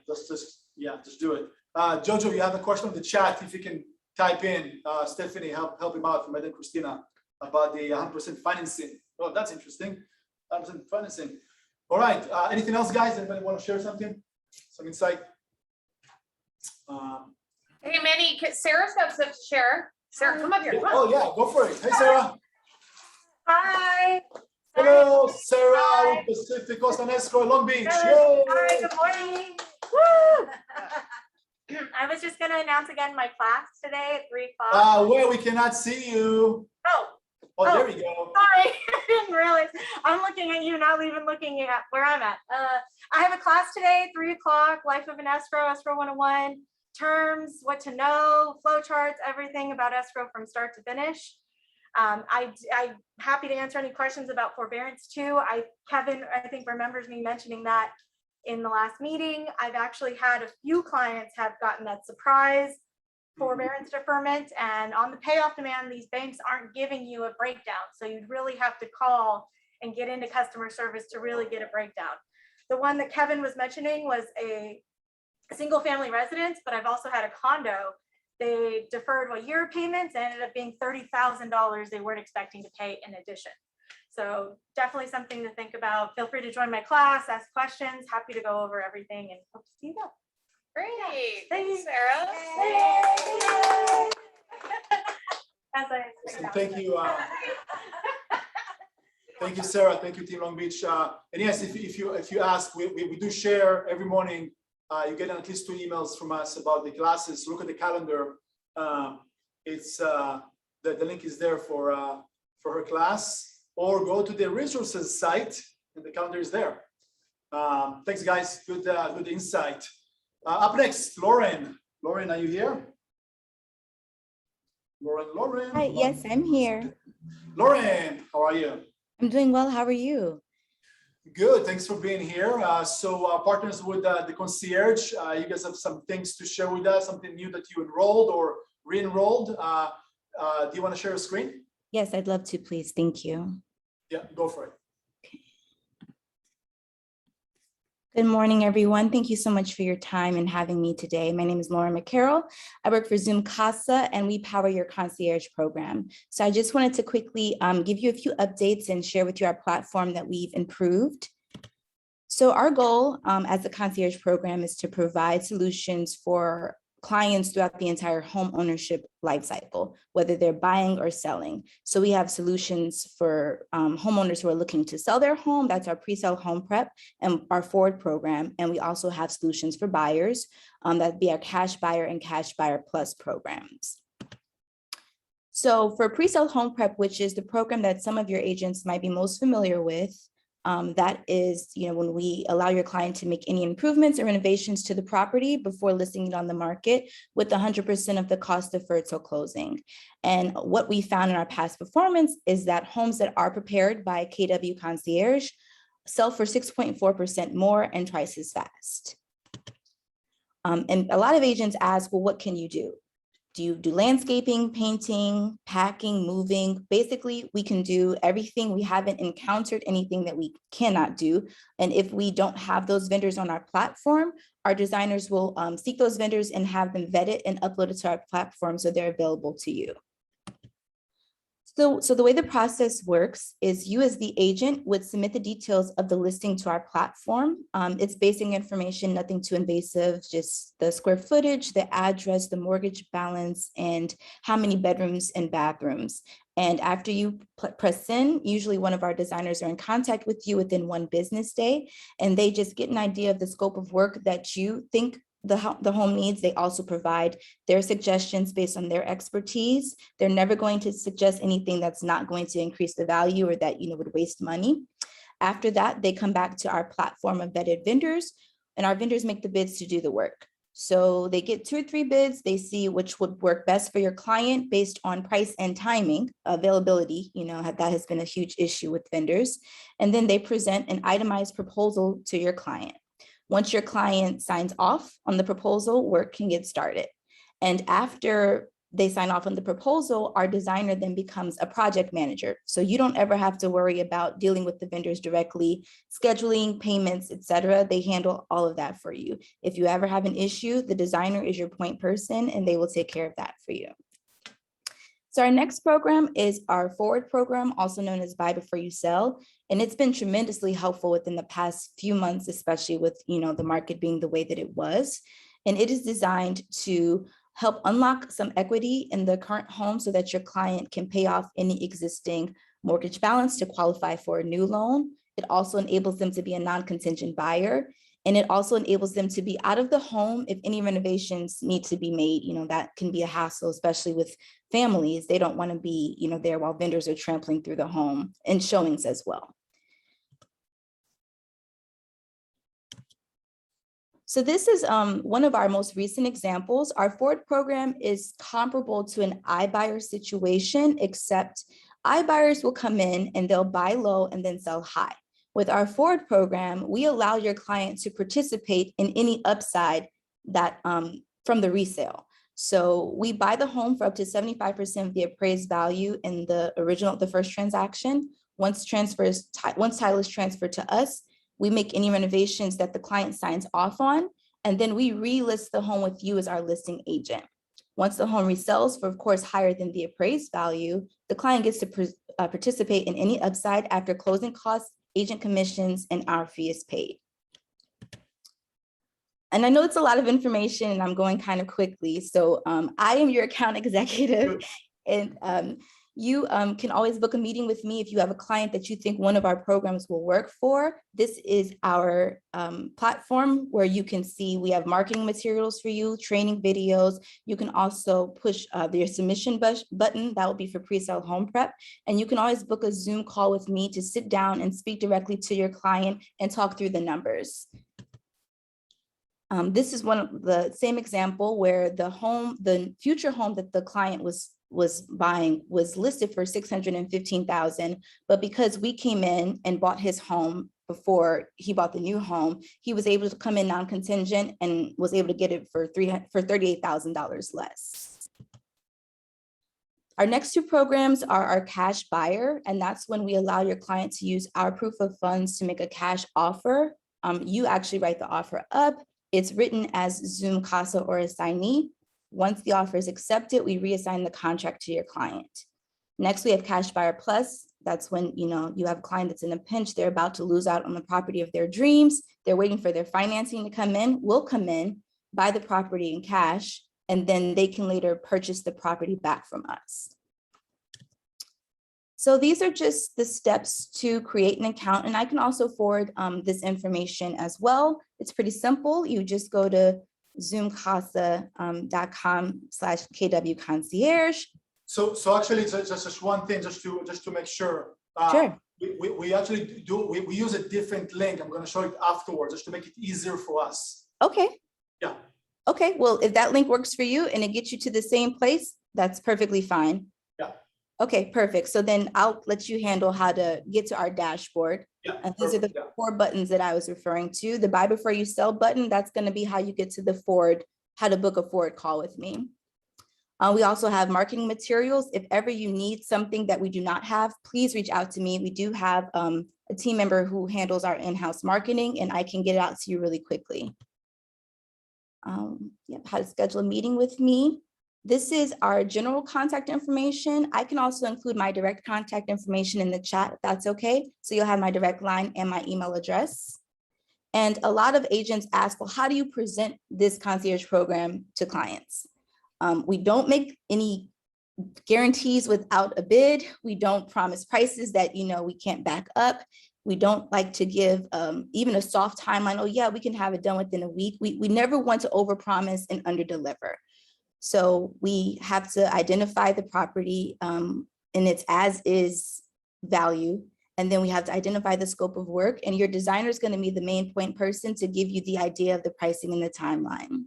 just do it. Jojo, you have a question in the chat. If you can type in, Stephanie, help him out from Ed and Christina about the 100% financing. Oh, that's interesting. 100% financing. All right. Anything else, guys? Anybody want to share something? Some insight? Hey, Manny, Sarah's got stuff to share. Sarah, come up here. Come on. Oh yeah, go for it. Hey, Sarah. Hi. Hello, Sarah, with Pacific Coast and Escrow, Long Beach. Yay. Hi, good morning. Woo! I was just gonna announce again my class today at 3 o'clock. Where we cannot see you. Oh, there we go. Sorry, I didn't realize. I'm looking at you, not even looking at where I'm at. I have a class today, 3 o'clock, Life of an Escrow, Escrow 101, terms, what to know, flow charts, everything about escrow from start to finish. I'm happy to answer any questions about forbearance too. Kevin, I think, remembers me mentioning that in the last meeting. I've actually had a few clients have gotten that surprise forbearance deferment, and on the payoff demand, these banks aren't giving you a breakdown. So you'd really have to call and get into customer service to really get a breakdown. The one that Kevin was mentioning was a single family residence, but I've also had a condo they deferred year payments and ended up being $30,000 they weren't expecting to pay in addition. So definitely something to think about. Feel free to join my class, ask questions. Happy to go over everything and hope to see you there. Great. Thanks. Thanks, Sarah. As I So thank you. Thank you, Sarah. Thank you, Team Long Beach. And yes, if you ask, we do share every morning. You get at least 2 emails from us about the classes. Look at the calendar. It's the link is there for her class, or go to the resources site and the calendar is there. Thanks, guys. Good insight. Up next, Lauren. Lauren, are you here? Lauren. Hi, yes, I'm here. Lauren, how are you? I'm doing well. How are you? Good, thanks for being here. Partners with the concierge, you guys have some things to share with us, something new that you enrolled or re-enrolled. Do you want to share a screen? Yes, I'd love to, please. Thank you. Yeah, go for it. Good morning, everyone. Thank you so much for your time and having me today. My name is Lauren McCarroll. I work for Zoom Casa, and we power your concierge program. So I just wanted to quickly give you a few updates and share with you our platform that we've improved. So our goal as the concierge program is to provide solutions for clients throughout the entire home ownership lifecycle, whether they're buying or selling. So we have solutions for homeowners who are looking to sell their home. That's our pre-sale home prep and our forward program. And we also have solutions for buyers. That'd be our cash buyer and cash buyer plus programs. So for pre-sale home prep, which is the program that some of your agents might be most familiar with, that is, when we allow your client to make any improvements or renovations to the property before listing it on the market with 100% of the cost deferred till closing. And what we found in our past performance is that homes that are prepared by KW Concierge sell for 6.4% more and twice as fast. And a lot of agents ask, well, what can you do? Do you do landscaping, painting, packing, moving? Basically, we can do everything. We haven't encountered anything that we cannot do. And if we don't have those vendors on our platform, our designers will seek those vendors and have them vetted and uploaded to our platform so they're available to you. So the way the process works is you as the agent would submit the details of the listing to our platform. It's basic information, nothing too invasive, just the square footage, the address, the mortgage balance, and how many bedrooms and bathrooms. And after you press send, usually one of our designers are in contact with you within 1 business day, and they just get an idea of the scope of work that you think the home needs. They also provide their suggestions based on their expertise. They're never going to suggest anything that's not going to increase the value or that would waste money. After that, they come back to our platform of vetted vendors, and our vendors make the bids to do the work. So they get 2 or 3 bids. They see which would work best for your client based on price and timing, availability. That has been a huge issue with vendors. And then they present an itemized proposal to your client. Once your client signs off on the proposal, work can get started. And after they sign off on the proposal, our designer then becomes a project manager. So you don't ever have to worry about dealing with the vendors directly, scheduling payments, etc. They handle all of that for you. If you ever have an issue, the designer is your point person and they will take care of that for you. So our next program is our forward program, also known as Buy Before You Sell. And it's been tremendously helpful within the past few months, especially with the market being the way that it was. And it is designed to help unlock some equity in the current home so that your client can pay off any existing mortgage balance to qualify for a new loan. It also enables them to be a non-contingent buyer. And it also enables them to be out of the home if any renovations need to be made. That can be a hassle, especially with families. They don't want to be, there while vendors are trampling through the home, and showings as well. So this is one of our most recent examples. Our forward program is comparable to an iBuyer situation, except iBuyers will come in and they'll buy low and then sell high. With our forward program, we allow your client to participate in any upside that from the resale. So we buy the home for up to 75% of the appraised value in the first transaction. Once title is transferred to us, we make any renovations that the client signs off on, and then we relist the home with you as our listing agent. Once the home resells for, of course, higher than the appraised value, the client gets to participate in any upside after closing costs, agent commissions, and our fee is paid. And I know it's a lot of information and I'm going kind of quickly. So I am your account executive, and you can always book a meeting with me if you have a client that you think one of our programs will work for. This is our platform where you can see we have marketing materials for you, training videos. You can also push your submission button. That will be for pre-sale home prep. And you can always book a Zoom call with me to sit down and speak directly to your client and talk through the numbers. This is one of the same example where the future home that the client was buying was listed for $615,000, but because we came in and bought his home before he bought the new home, he was able to come in non-contingent and was able to get it for $38,000 less. Our next two programs are our cash buyer, and that's when we allow your client to use our proof of funds to make a cash offer. You actually write the offer up. It's written as Zoom Casa or assignee. Once the offer is accepted, we reassign the contract to your client. Next, we have Cash Buyer Plus. That's when you have a client that's in a pinch. They're about to lose out on the property of their dreams. They're waiting for their financing to come in. We'll come in, buy the property in cash, and then they can later purchase the property back from us. So these are just the steps to create an account, and I can also forward this information as well. It's pretty simple. You just go to zoomcasa.com/KW concierge. So actually, just one thing, just to make sure. Sure. We actually we use a different link. I'm going to show it afterwards, just to make it easier for us. Okay. Yeah. Okay. Well, if that link works for you and it gets you to the same place, that's perfectly fine. Yeah. Okay, perfect. So then I'll let you handle how to get to our dashboard. Yeah. And these are the Perfect, yeah. 4 buttons that I was referring to. The buy before you sell button, that's going to be how you get to the forward, how to book a forward call with me. We also have marketing materials. If ever you need something that we do not have, please reach out to me. We do have a team member who handles our in-house marketing, and I can get it out to you really quickly. How to schedule a meeting with me. This is our general contact information. I can also include my direct contact information in the chat, if that's okay. So you'll have my direct line and my email address. And a lot of agents ask, well, how do you present this concierge program to clients? We don't make any guarantees without a bid. We don't promise prices that we can't back up. We don't like to give even a soft timeline. Oh yeah, we can have it done within a week. We never want to overpromise and underdeliver. So we have to identify the property in its as-is value, and then we have to identify the scope of work, and your designer is going to be the main point person to give you the idea of the pricing and the timeline.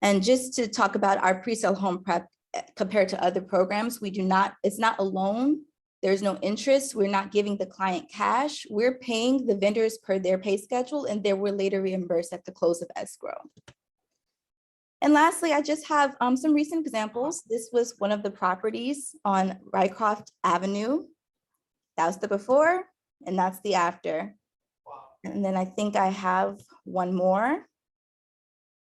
And just to talk about our pre-sale home prep compared to other programs, it's not a loan. There's no interest. We're not giving the client cash. We're paying the vendors per their pay schedule, and then we're later reimbursed at the close of escrow. And lastly, I just have some recent examples. This was one of the properties on Rycroft Avenue. That was the before, and that's the after. And then I think I have one more.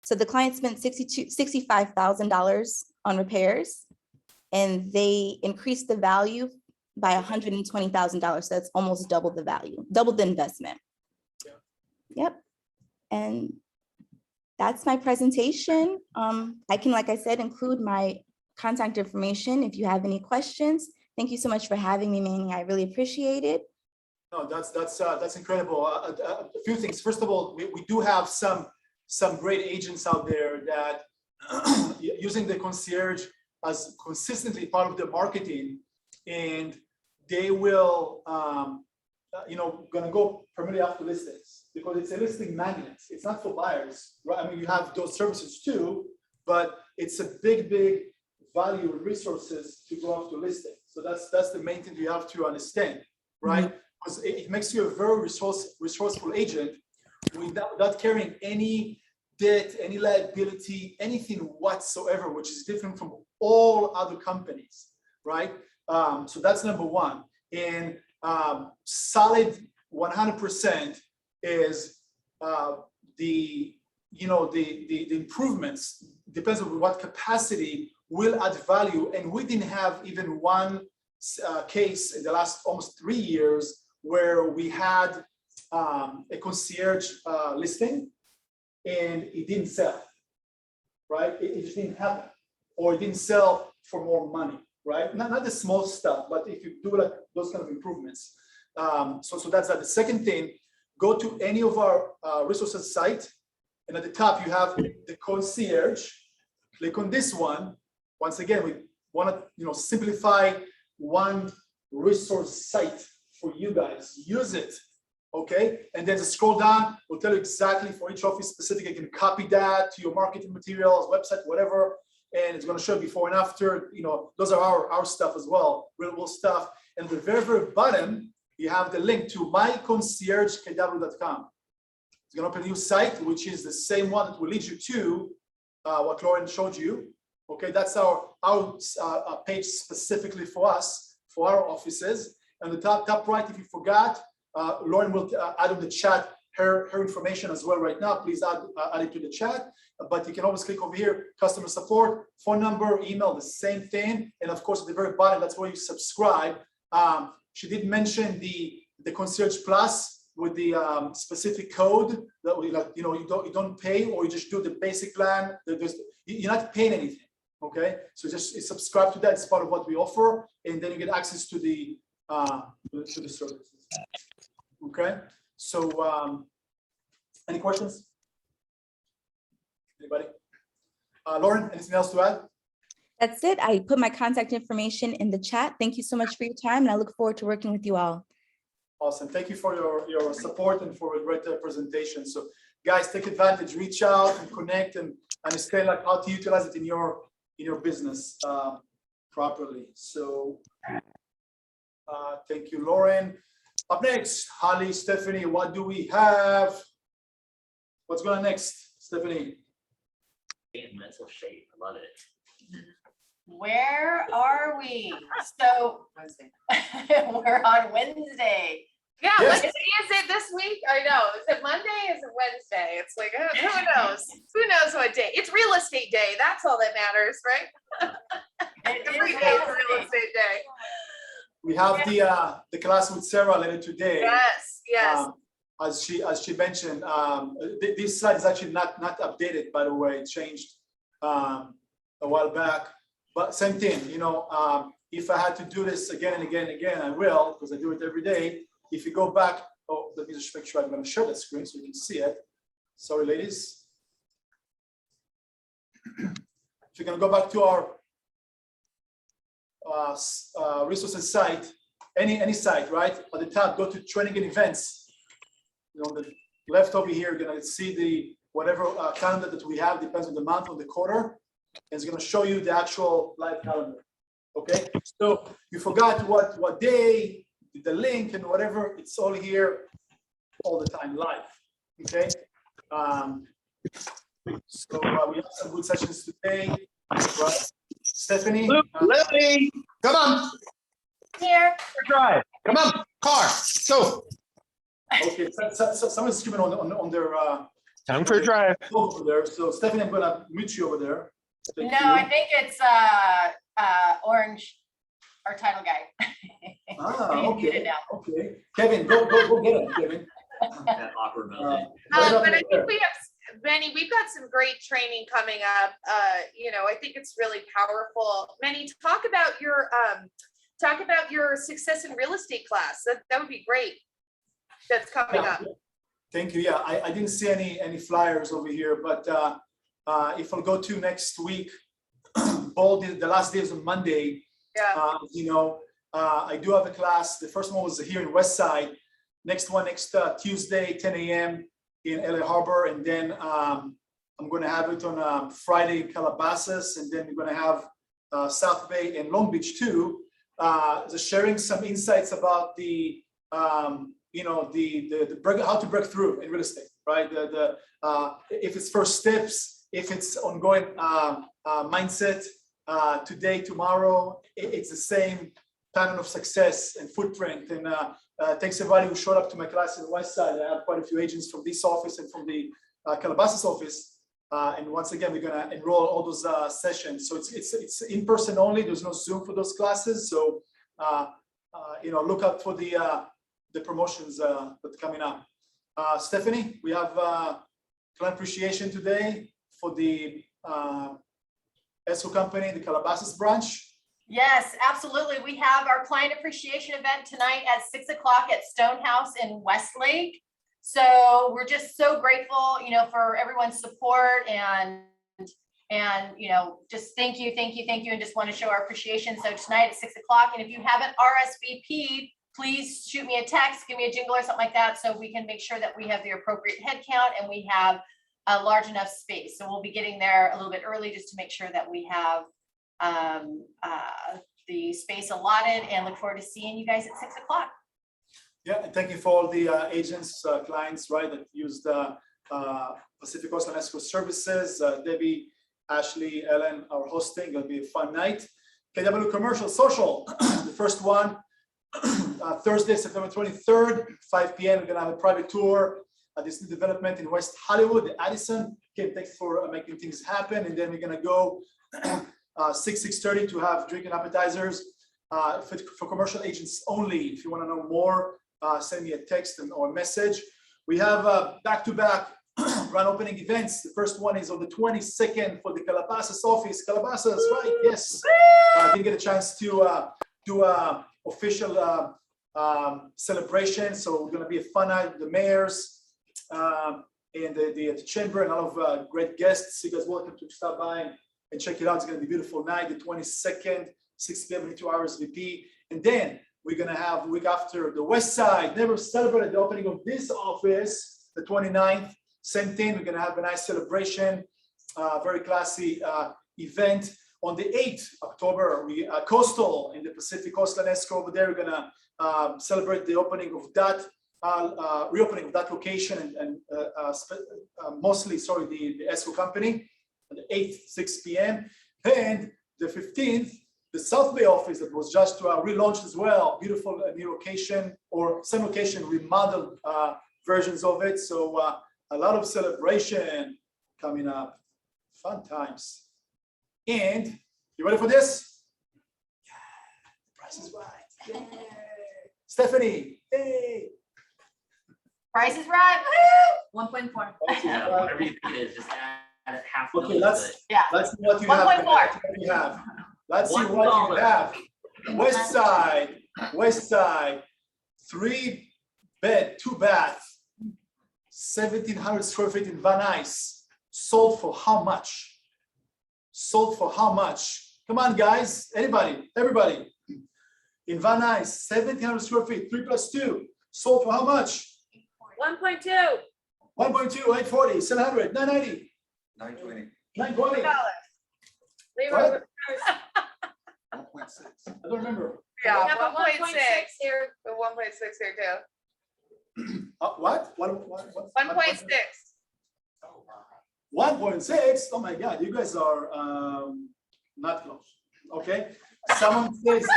So the client spent $65,000 on repairs, and they increased the value by $120,000. So that's almost double the value, double the investment. Yeah. Yep. And that's my presentation. I can, like I said, include my contact information if you have any questions. Thank you so much for having me, Manny. I really appreciate it. No, that's incredible. A few things. First of all, we do have some great agents out there that using the concierge as consistently part of their marketing, and they will gonna go primarily after listings because it's a listing magnet. It's not for buyers, right? I mean, you have those services too, but it's a big value resources to go after listings. So that's the main thing you have to understand, right? Because it makes you a very resourceful agent without carrying any debt, any liability, anything whatsoever, which is different from all other companies, right? So that's number one. And solid 100% is the improvements depends on what capacity will add value. And we didn't have even one case in the last almost 3 years where we had a concierge listing and it didn't sell, right? It just didn't happen, or it didn't sell for more money, right? Not the small stuff, but if you do like those kind of improvements. So that's that. The second thing, go to any of our resources site, and at the top you have the concierge. Click on this one. Once again, we want to simplify one resource site for you guys. Use it, okay? And then just scroll down. We'll tell you exactly for each office specific. You can copy that to your marketing materials, website, whatever, and it's going to show before and after. Those are our stuff as well, real stuff. And at the very, very bottom, you have the link to myconciergekw.com. It's going to open a new site, which is the same one that will lead you to what Lauren showed you. Okay, that's our page specifically for us, for our offices. And the top right, if you forgot, Lauren will add in the chat her information as well right now. Please add it to the chat. But you can always click over here, customer support, phone number, email, the same thing. And of course, at the very bottom, that's where you subscribe. She did mention the Concierge Plus with the specific code that you don't pay, or you just do the basic plan. You're not paying anything. Okay, so just subscribe to that. It's part of what we offer, and then you get access to the services. Okay, so any questions? Anybody? Lauren, anything else to add? That's it. I put my contact information in the chat. Thank you so much for your time, and I look forward to working with you all. Awesome. Thank you for your support and for a great presentation. So guys, take advantage, reach out and connect and understand like how to utilize it in your business properly. So thank you, Lauren. Up next, Holly, Stephanie, what do we have? What's going on next, Stephanie? In mental shape, I love it. Where are we? So we're on Wednesday. Yeah, Yes. is it this week? I know. Is it Monday? Is it Wednesday? It's like, who knows? Who knows what day? It's real estate day. That's all that matters, right? Every day is real estate day. We have the class with Sarah later today. Yes, yes. As she mentioned, this slide is actually not updated, by the way. It changed a while back, but same thing. If I had to do this again and again and again, I will, because I do it every day. If you go back, let me just make sure I'm going to share that screen so you can see it. Sorry, ladies. If you're going to go back to our resources site, any site, right? At the top, go to training and events. On the left over here, you're going to see the whatever calendar that we have, depends on the month or the quarter. And it's going to show you the actual live calendar. Okay, so you forgot what day, the link and whatever, it's all here all the time live. Okay, so we have some good sessions today, right? Stephanie, Lily, come on, Here. drive, come on, car, go. okay, so someone's screaming on their Time for a drive. over there. So Stephanie, I'm gonna meet you over there. Thank No, you. I think it's Orange, our title guy. Okay, Get it now. okay. Kevin, go get it, Kevin. That awkward moment. Right up But I there. think we have, Benny, we've got some great training coming up. I think it's really powerful. Benny, talk about your success in real estate class. That would be great. That's coming up. Thank you. Yeah, I didn't see any flyers over here, but if I'll go to next week, the last day is on Monday. Yeah. I do have a class. The first one was here in West Side. Next Tuesday, 10 a.m. in LA Harbor, and then I'm going to have it on Friday in Calabasas, and then we're going to have South Bay and Long Beach too. Just sharing some insights about the how to break through in real estate, right? If it's first steps, if it's ongoing mindset, today, tomorrow, it's the same pattern of success and footprint. And thanks everybody who showed up to my class in the West Side. I have quite a few agents from this office and from the Calabasas office. And once again, we're gonna enroll all those sessions. So it's in person only. There's no Zoom for those classes. So look out for the promotions that's coming up. Stephanie, we have client appreciation today for the ESCO company, the Calabasas branch. Yes, absolutely. We have our client appreciation event tonight at 6 o'clock at Stonehouse in Westlake. So we're just so grateful, for everyone's support and just thank you, and just want to show our appreciation. So tonight at 6 o'clock, and if you haven't RSVP'd, please shoot me a text, give me a jingle or something like that, so we can make sure that we have the appropriate head count and we have a large enough space. So we'll be getting there a little bit early just to make sure that we have the space allotted, and look forward to seeing you guys at 6 o'clock. Yeah, and thank you for all the agents, clients, right, that use the Pacific Coast and ESCO services. Debbie, Ashley, Ellen, our hosting. It'll be a fun night. KW Commercial Social, the first one, Thursday, September 23rd, 5 p.m. We're gonna have a private tour at this new development in West Hollywood, the Addison. Okay, thanks for making things happen. And then we're gonna go 6:30 to have drink and appetizers for commercial agents only. If you want to know more, send me a text or a message. We have back-to-back grand opening events. The first one is on the 22nd for the Calabasas office. Calabasas, right? Yes. I didn't get a chance to do a official celebration, so it's going to be a fun night with the mayors and the chamber and all of great guests. You guys welcome to stop by and check it out. It's going to be a beautiful night, the 22nd, 6 p.m. 2 hours VP. And then we're going to have a week after the West Side. Never celebrated the opening of this office, the 29th. Same thing, we're going to have a nice celebration, very classy event. On the 8th October, we Coastal in the Pacific Coastal ESCO over there. We're going to celebrate the opening of that, reopening of that location and mostly, the ESCO company. On the 8th, 6 p.m. And the 15th, the South Bay office that was just relaunched as well. Beautiful new location, or same location, remodeled versions of it. So a lot of celebration coming up. Fun times. And you ready for this? Yeah, the price is right. Yay. Stephanie, hey. Price is right. Woo! 1.4. Whatever you think it is, just add half. Okay, let's see what you 1.4. have. Let's see what you have. West Side, 3-bed, 2-bath, 1,700 square feet in Van Nuys. Sold for how much? Sold for how much? Come on, guys. Anybody? Everybody. In Van Nuys, 1,700 square feet, 3 plus 2. Sold for how much? 1.2. 1.2, 840, 700, 990. 920. 920. What? 1.6. I don't remember. Yeah, We have a 1.6 here. The 1.6 here too. What? 1.6. 1.6. Oh my God, you guys are not close. Okay. Someone says.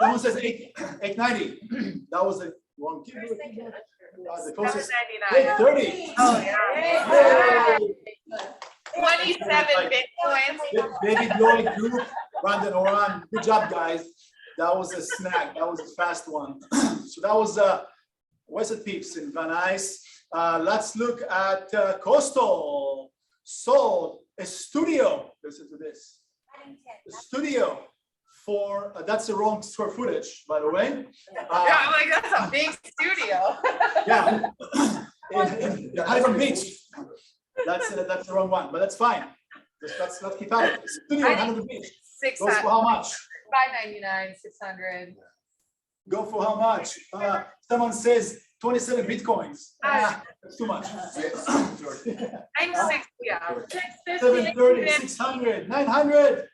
Someone says 890. That was the wrong key. The closest. 830. Oh yeah. 27 Bitcoins. Baby Lloyd Group, Brandon Oran. Good job, guys. That was a snack. That was a fast one. So that was West Peeps in Van Nuys. Let's look at Coastal. Sold a studio. Listen to this. A studio for that's the wrong square footage, by the way. Yeah, I'm like, that's a big studio. Yeah. in Huntington Beach. That's the wrong one, but that's fine. Let's keep at it. Studio in Huntington Beach. Goes for how much? 599, 600. Go for how much? Someone says 27 Bitcoins. That's too much. I'm 6, yeah. 730, 600, 900.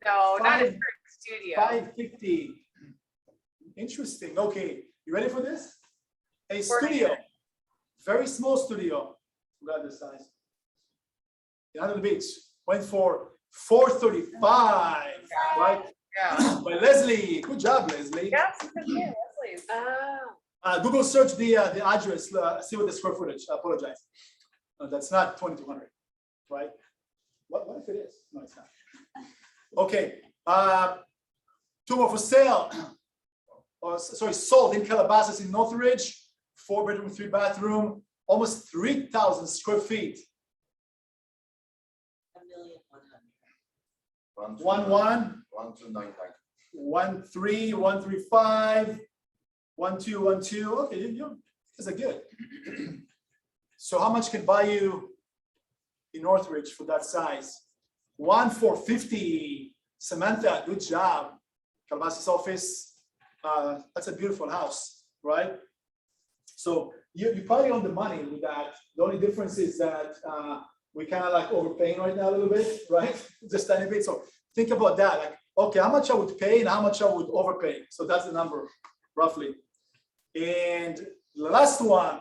No, not a Five- studio. 550. Interesting. Okay, you ready for this? A studio, very small studio. Forgot the size. In Huntington Beach went for 435. Right? Yeah. By Leslie. Good job, Leslie. Yeah, Leslie's. Google search the address, see what the square footage. I apologize. That's not 2,200, right? What if it is? No, it's not. Okay. 2 more for sale. Sold in Calabasas in Northridge. 4-bedroom, 3-bathroom, almost 3,000 square feet. 1,100,000. 1,1. 1,3, 1,35, 1,2, okay, you guys are good. So how much can buy you in Northridge for that size? 1,450. Samantha, good job. Calabasas office. That's a beautiful house, right? So you probably own the money with that. The only difference is that we kind of like overpaying right now a little bit, right? Just a tiny bit. So think about that. Like, okay, how much I would pay and how much I would overpay. So that's the number, roughly. And the last one,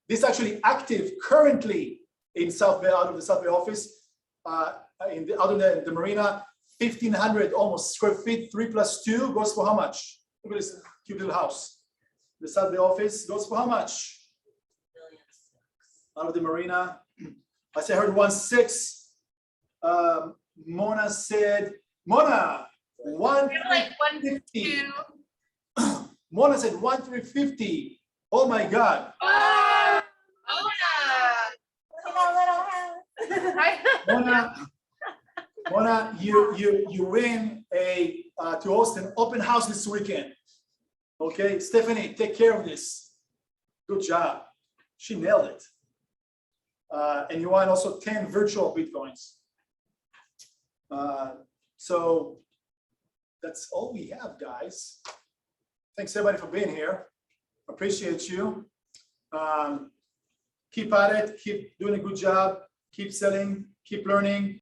this actually active currently in South Bay, out of the South Bay office, other than the marina, 1,500 almost square feet, 3 + 2 goes for how much? Look at this cute little house. The South Bay office goes for how much? 1,600,000. Out of the marina. I said I heard 1.6. Mona said, Mona, Kind of like 1,350. 1, 2. Mona said 1,350. Oh my God. Oh, Look at that little house. Mona, you win to host an open house this weekend. Okay, Stephanie, take care of this. Good job. She nailed it. And you won also 10 virtual Bitcoins. So that's all we have, guys. Thanks everybody for being here. Appreciate you. Keep at it, keep doing a good job, keep selling, keep learning.